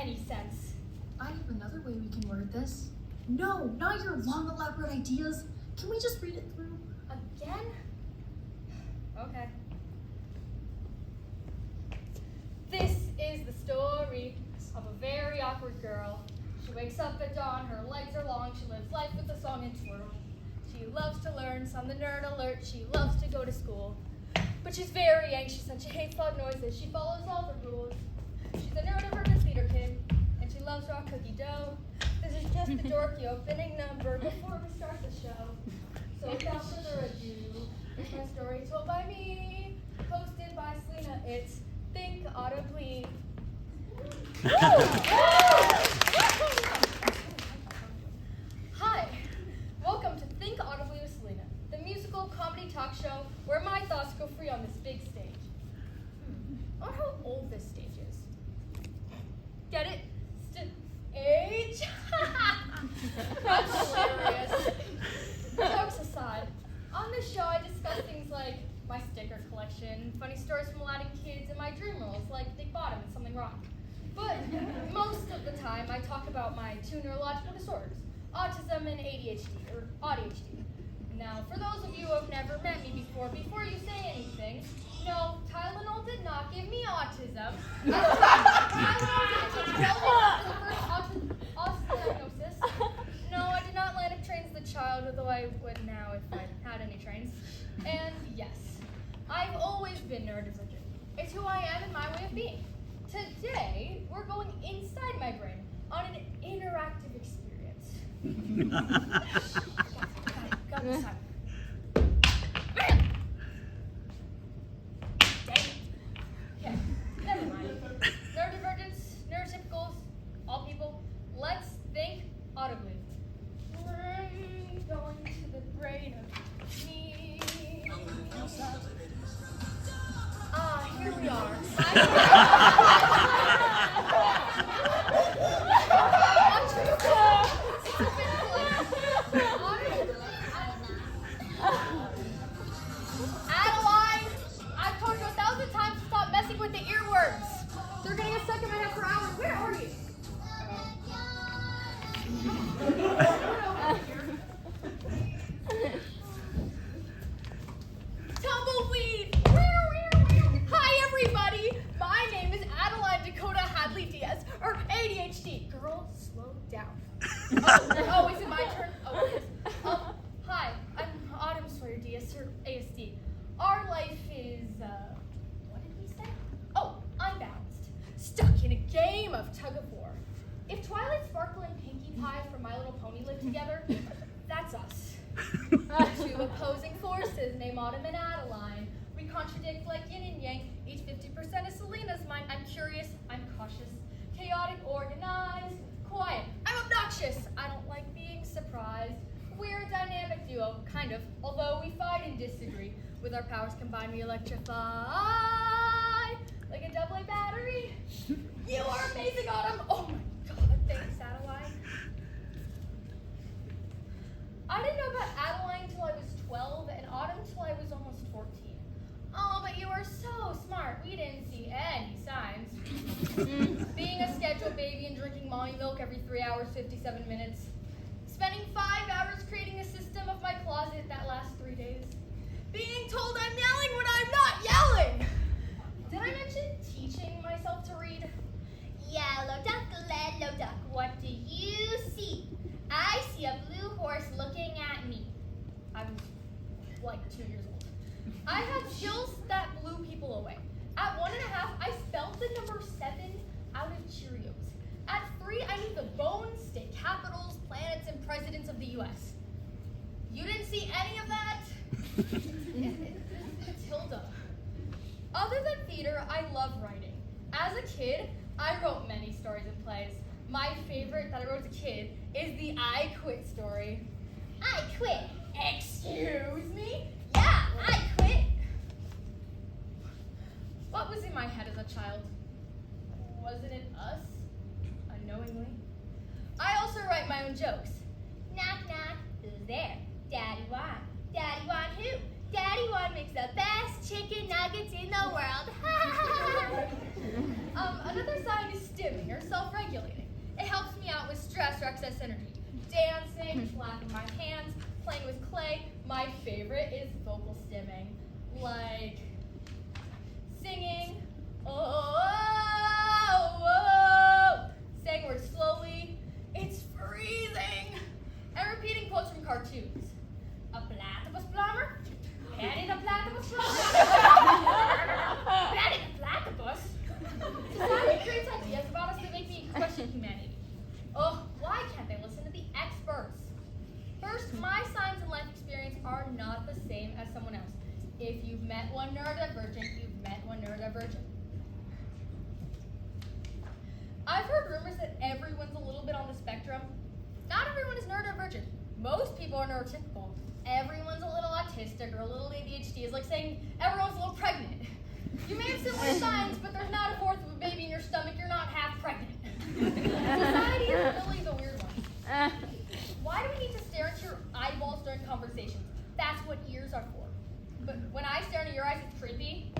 any sense. I have another way we can word this. No, not your long, elaborate ideas. Can we just read it through? Again? Okay. This is the story of a very awkward girl. She wakes up at dawn, her legs are long, she lives life with a song and twirl. She loves to learn, on the nerd alert, she loves to go to school. But she's very anxious and she hates loud noises, she follows all the rules. She's a neurodivergent theater kid, and she loves raw cookie dough. This is just the dorky opening number before we start the show. So without further ado, it's my story told by me, posted by Selena. It's Think Audibly. Hi, welcome to Think Audibly with Selena, the musical comedy talk show where my thoughts go free on this big stage. I wonder how old this stage is. Get it? Age? That's hilarious. Jokes aside, on this show I discuss things like my sticker collection, funny stories from Aladdin kids, and my dream roles like Nick Bottom and Something Wrong. But most of the time I talk about my two neurological disorders, autism and ADHD, or ADHD. Now, for those of you who have never met me before you say anything, no, Tylenol did not give me autism. Tylenol didn't tell me the first autism diagnosis. No, I did not land up trains as a child, although I would now if I had any trains. And yes, I've always been neurodivergent. It's who I am and my way of being. Today, we're going inside my brain on an interactive experience. Got this time. Dang it. Okay, never mind. Neurodivergence, neurotypicals, all people, let's think audibly. I'm going to the brain of me. Here we are. Adeline, I've told you 1,000 times to stop messing with the earworms. They're getting stuck in my head for hours. Where are you? Tumbleweed! Hi, everybody! My name is Adeline Dakota Hadley Diaz, or ADHD. Girl, slow down. Oh, is it my turn? Oh, it is. Hi, I'm Autumn Sawyer Diaz, or ASD. Our life is, what did we say? Oh, unbalanced. Stuck in a game of tug of war. If Twilight Sparkle and Pinkie Pie from My Little Pony live together, that's us. Two opposing forces named Autumn and Adeline. We contradict like yin and yang. Each 50% is Selena's mind. I'm curious, I'm cautious, chaotic, organized, quiet. I'm obnoxious. I don't like being surprised. We're a dynamic duo, kind of, although we fight and disagree. With our powers combined, we electrify like a AA battery. You are amazing, Autumn. Oh my God, thanks, Adeline. I didn't know about Adeline until I was 12 and Autumn until I was almost 14. Oh, but you were so smart. We didn't see any signs. Being a scheduled baby and drinking mommy milk every 3 hours, 57 minutes. Spending 5 hours creating a system of my closet that lasts 3 days. Being told I'm yelling when I'm not yelling. Did I mention teaching myself to read? Yellow duck, yellow duck, what do you see? I see a blue horse looking at me. I was like 2 years old. I have skills that blew people away. At 1 1/2, I spelled the number 7 out of Cheerios. At 3, I knew the bones, state capitals, planets, and presidents of the U.S. You didn't see any of that? Matilda. Other than theater, I love writing. As a kid, I wrote many stories and plays. My favorite that I wrote as a kid is the I Quit story. I quit. Excuse me? Yeah, I quit. What was in my head as a child? Wasn't it us? Unknowingly. I also write my own jokes. Knock, knock. Who's there? Daddy Juan. Daddy Juan who? Daddy Juan makes the best chicken nuggets in the world. Another sign is stimming or self-regulating. It helps me out with stress or excess energy. Dancing, flapping my hands, playing with clay. My favorite is vocal stimming, like singing, oh, oh, oh, saying words slowly. It's freezing. And repeating quotes from cartoons. A platypus plumber, Patty the platypus plumber, Patty the platypus. Society creates ideas about us that make me question humanity. Oh, why can't they listen to the experts? First, my signs and life experience are not the same as someone else. If you've met one neurodivergent, you've met one neurodivergent. I've heard rumors that everyone's a little bit on the spectrum. Not everyone is neurodivergent. Most people are neurotypical. Everyone's a little autistic or a little ADHD. It's like saying everyone's a little pregnant. You may have similar signs, but there's not a fourth of a baby in your stomach. You're not half pregnant. Society is really the weird one. Why do we need to stare into your eyeballs during conversations? That's what ears are for. But when I stare into your eyes, it's creepy.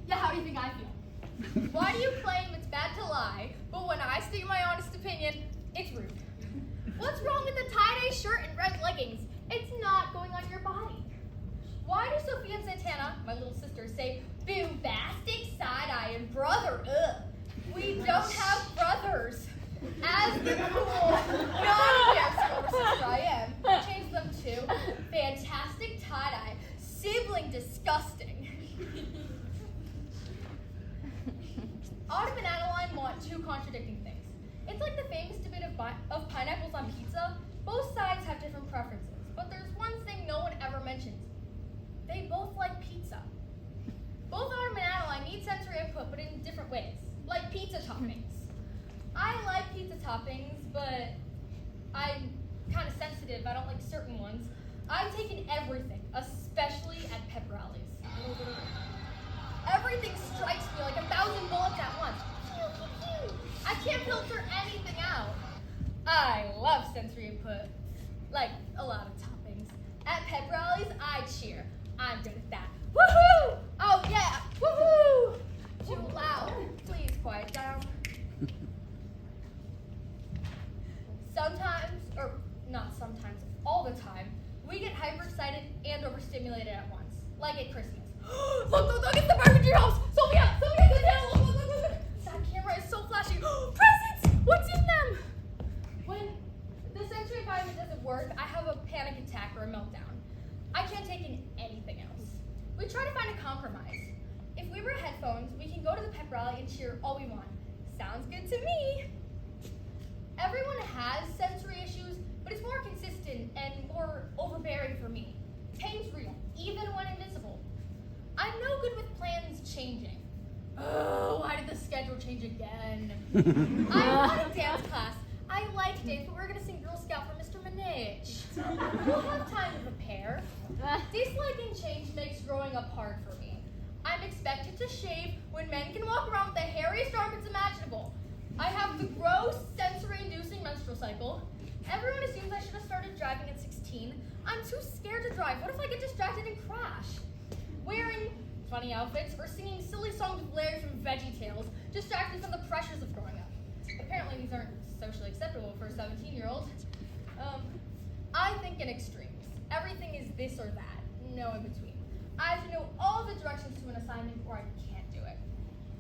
Yeah, how do you think I feel? Why do you claim it's bad to lie, but when I state my honest opinion, it's rude? What's wrong with a tie-dye shirt and red leggings? It's not going on your body. Why do Sophia and Santana, my little sisters, say bombastic, side-eye, and brother? Ugh. We don't have brothers. As the cool, non-fancy older sister I am, change them to fantastic tie-dye, sibling disgusting. Autumn and Adeline want two contradicting things. It's like the famous debate of pineapples on pizza. Both sides have different preferences, but there's one thing no one ever mentions. They both like pizza. Both Autumn and Adeline need sensory input, but in different ways, like pizza toppings. I like pizza toppings, but I'm kind of sensitive. I don't like certain ones. I've taken everything, especially at pep rallies. Everything strikes me like 1,000 bullets at once. I can't filter anything out. I love sensory input, like a lot of toppings. At pep rallies, I cheer. I'm good at that. Woohoo! Oh yeah, woohoo! Too loud. Please quiet down. Sometimes, or not sometimes, all the time, we get hyperexcited and overstimulated at once, like at Christmas. Look, it's the Barbie house! Sophia, look! That camera is so flashy. Presents! What's in them? When the sensory environment doesn't work, I have a panic attack or a meltdown. I can't take in anything else. We try to find a compromise. If we wear headphones, we can go to the pep rally and cheer all we want. Sounds good to me. Everyone has sensory issues, but it's more consistent and more overbearing for me. Pain's real, even when invisible. I'm no good with plans changing. Oh, why did the schedule change again? I want a dance class. I like dance, but we're gonna sing Girl Scout for Mr. Manage. We'll have time to prepare. Disliking change makes growing up hard for me. I'm expected to shave when men can walk around with the hairiest armpits imaginable. I have the gross, sensory-inducing menstrual cycle. Everyone assumes I should have started driving at 16. I'm too scared to drive. What if I get distracted and crash? Wearing funny outfits or singing silly songs with Larry from VeggieTales distract me from the pressures of growing up. Apparently these aren't socially acceptable for a 17-year-old. I think in extremes. Everything is this or that, no in between. I have to know all the directions to an assignment or I can't do it.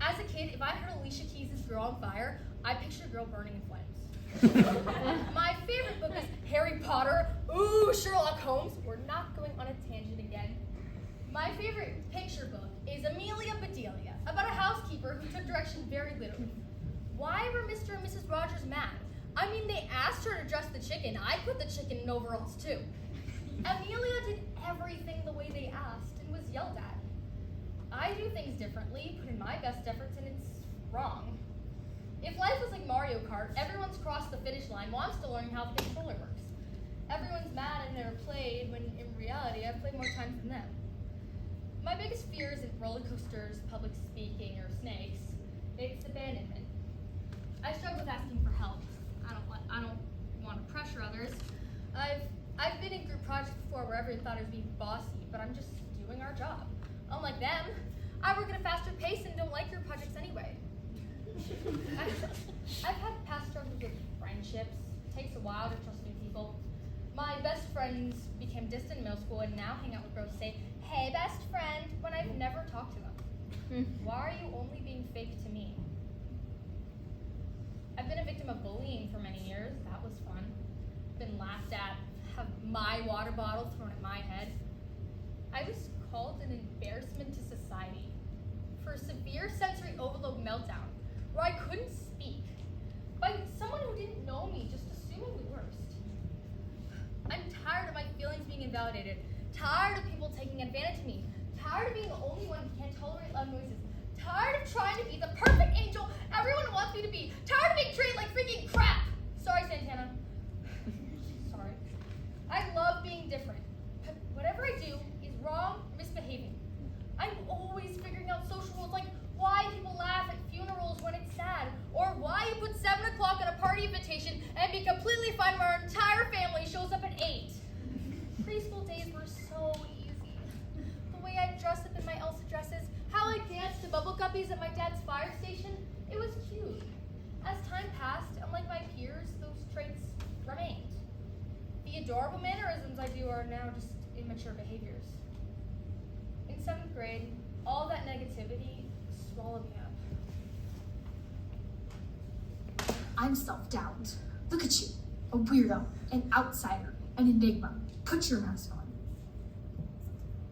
As a kid, if I heard Alicia Keys' Girl on Fire, I pictured a girl burning in flames. My favorite book is Harry Potter. Ooh, Sherlock Holmes. We're not going on a tangent again. My favorite picture book is Amelia Bedelia, about a housekeeper who took direction very literally. Why were Mr. and Mrs. Rogers mad? I mean, they asked her to dress the chicken. I put the chicken in overalls too. Amelia did everything the way they asked and was yelled at. I do things differently, put in my best efforts, and it's wrong. If life was like Mario Kart, everyone's crossed the finish line while I'm still learning how the controller works. Everyone's mad I've never played, when in reality I've played more times than them. My biggest fear isn't roller coasters, public speaking, or snakes. It's abandonment. I struggle with asking for help. I don't want to pressure others. I've been in group projects before where everyone thought I was being bossy, but I'm just doing our job. Unlike them, I work at a faster pace and don't like group projects anyway. I've had past struggles with friendships. It takes a while to trust new people. My best friends became distant in middle school and now hang out with girls who say, "Hey, best friend," when I've never talked to them. Why are you only being fake to me? I've been a victim of bullying for many years. That was fun. Been laughed at, have my water bottle thrown at my head. I was called an embarrassment to society for a severe sensory overload meltdown where I couldn't speak by someone who didn't know me, just assuming the worst. I'm tired of my feelings being invalidated, tired of people taking advantage of me, tired of being the only one who can't tolerate loud noises, tired of trying to be the perfect angel everyone wants me to be, tired of being treated like freaking crap. Sorry, Santana. Sorry. I love being different, but whatever I do is wrong or misbehaving. I'm always figuring out social rules like why people laugh at funerals when it's sad, or why you put 7 o'clock on a party invitation and be completely fine when our entire family shows up at 8. Preschool days were so easy. The way I dressed up in my Elsa dresses, how I danced to bubble guppies at my dad's fire station, it was cute. As time passed, unlike my peers, those traits remained. The adorable mannerisms I do are now just immature behaviors. In 7th grade, all that negativity swallowed me up. I'm self-doubt. Look at you, a weirdo, an outsider, an enigma. Put your mask on.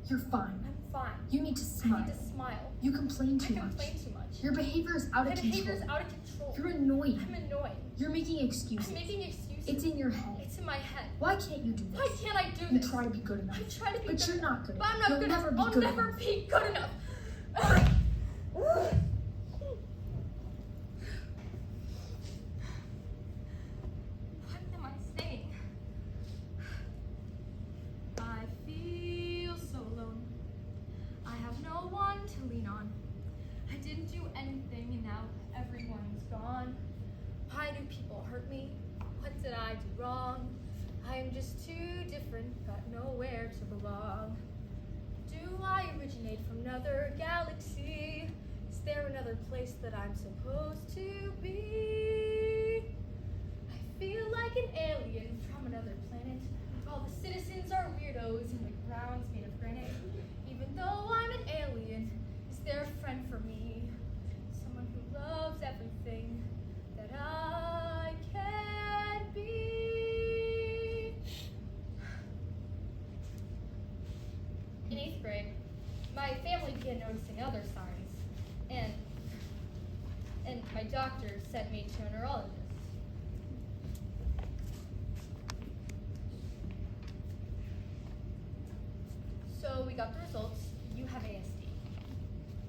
You're fine. I'm fine. You need to smile. I need to smile. You complain too I much. complain too much. Your behavior is out of My control. behavior's out of control. You're annoying. I'm annoying. You're making excuses. I'm making excuses. It's in your head. It's in my head. Why can't you do this? Why can't I do You this? try to be good enough. I try to be But good you're enough. not good But enough. I'm not You'll good never enough. be I'll good never enough. be good enough. What am I saying? I feel so alone. I have no one to lean on. I didn't do anything and now everyone's gone. Why do people hurt me? What did I do wrong? I am just too different, got nowhere to belong. Do I originate from another galaxy? Is there another place that I'm supposed to be? I feel like an alien from another planet. All the citizens are weirdos and the ground's made of granite. Even though I'm an alien, is there a friend for me? Someone who loves everything that I can be. In 8th grade, my family began noticing other signs, and my doctor sent me to a neurologist. So we got the results. You have ASD.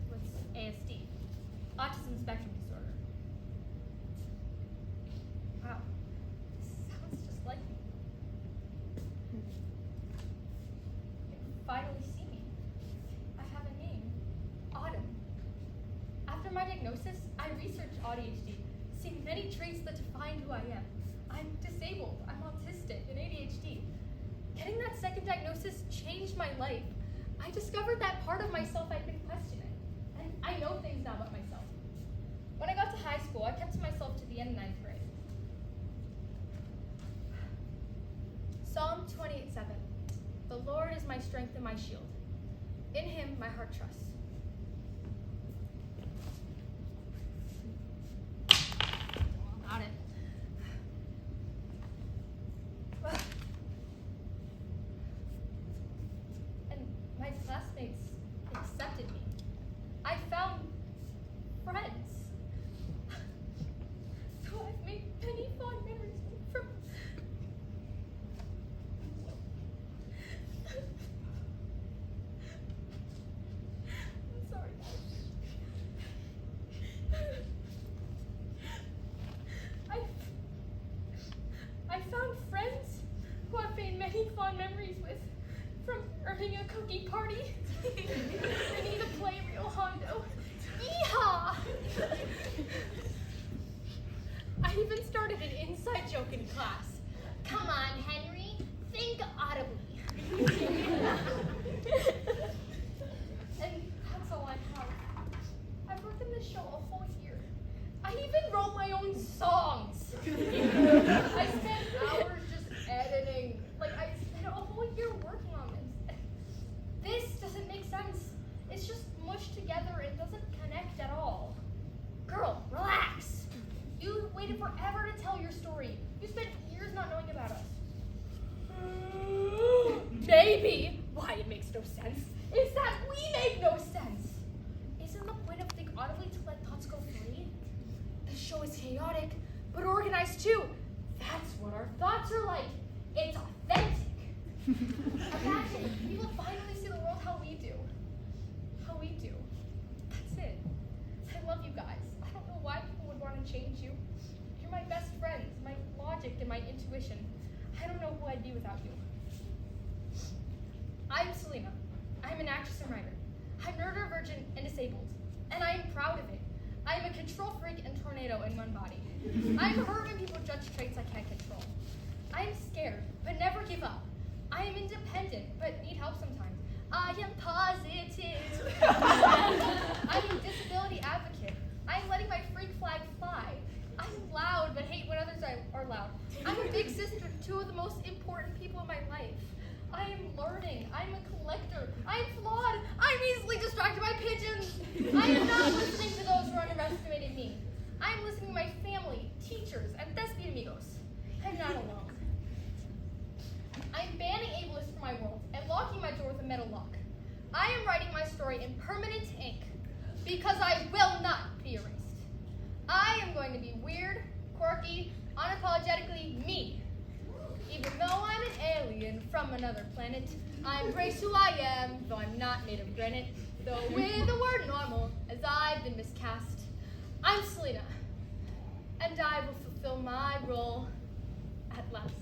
What's ASD? Autism spectrum disorder. Wow, sounds just like me. You can finally see me. I have a name, Autumn. After my diagnosis, I researched ADHD, seeing many traits that define who I am. I'm disabled, I'm autistic, and ADHD. Getting that second diagnosis changed my life. I discovered that part of myself I'd been questioning, and I know things now about myself. When I got to high school, I kept to myself to the end of 9th grade. Psalm 28:7. The Lord is my strength and my shield. In him my heart trusts. Got it. And my classmates accepted me. I found friends. So I've made many fond memories from. I'm sorry, guys. I found friends who I've made many fond memories with, from earning a cookie party, learning to play real Hondo. Yeehaw! I even started an inside joke in class. Come on, Henry, think audibly. And that's all I have. I've worked in this show a whole year. I It's just mushed together and doesn't connect at all. Girl, relax. You waited forever to tell your story. You spent years not knowing about us. Maybe. Why, it makes no sense. It's that we make no sense. Isn't the point of Think Audibly to let thoughts go free? The show is chaotic, but organized too. That's what our thoughts are like. It's authentic. Imagine if people finally see the world how we do. How we do. That's it. I love you guys. I don't know why people would want to change you. You're my best friends, my logic and my intuition. I don't know who I'd be without you. I'm Selena. I'm an actress and writer. I'm neurodivergent and disabled, and I am proud of it. I am a control freak and tornado in one body. I'm hurt when people judge traits I can't control. I am scared, but never give up. I am independent, but need help sometimes. I am positive. I'm a disability advocate. I am letting my freak flag fly. I'm loud, but hate when others are loud. I'm a big sister to two of the most important people in my life. I am learning. I'm a collector. I'm flawed. I'm easily distracted by pigeons. I am not listening to those who are underestimating me. I'm listening to my family, teachers, and thespian amigos. I'm not alone. I'm banning ableists from my world and locking my door with a metal lock. I am writing my story in permanent ink because I will not be erased. I am going to be weird, quirky, unapologetically me. Even though I'm an alien from another planet, I embrace who I am, though I'm not made of granite. Though with the word normal, as I've been miscast, I'm Selena, and I will fulfill my role at last.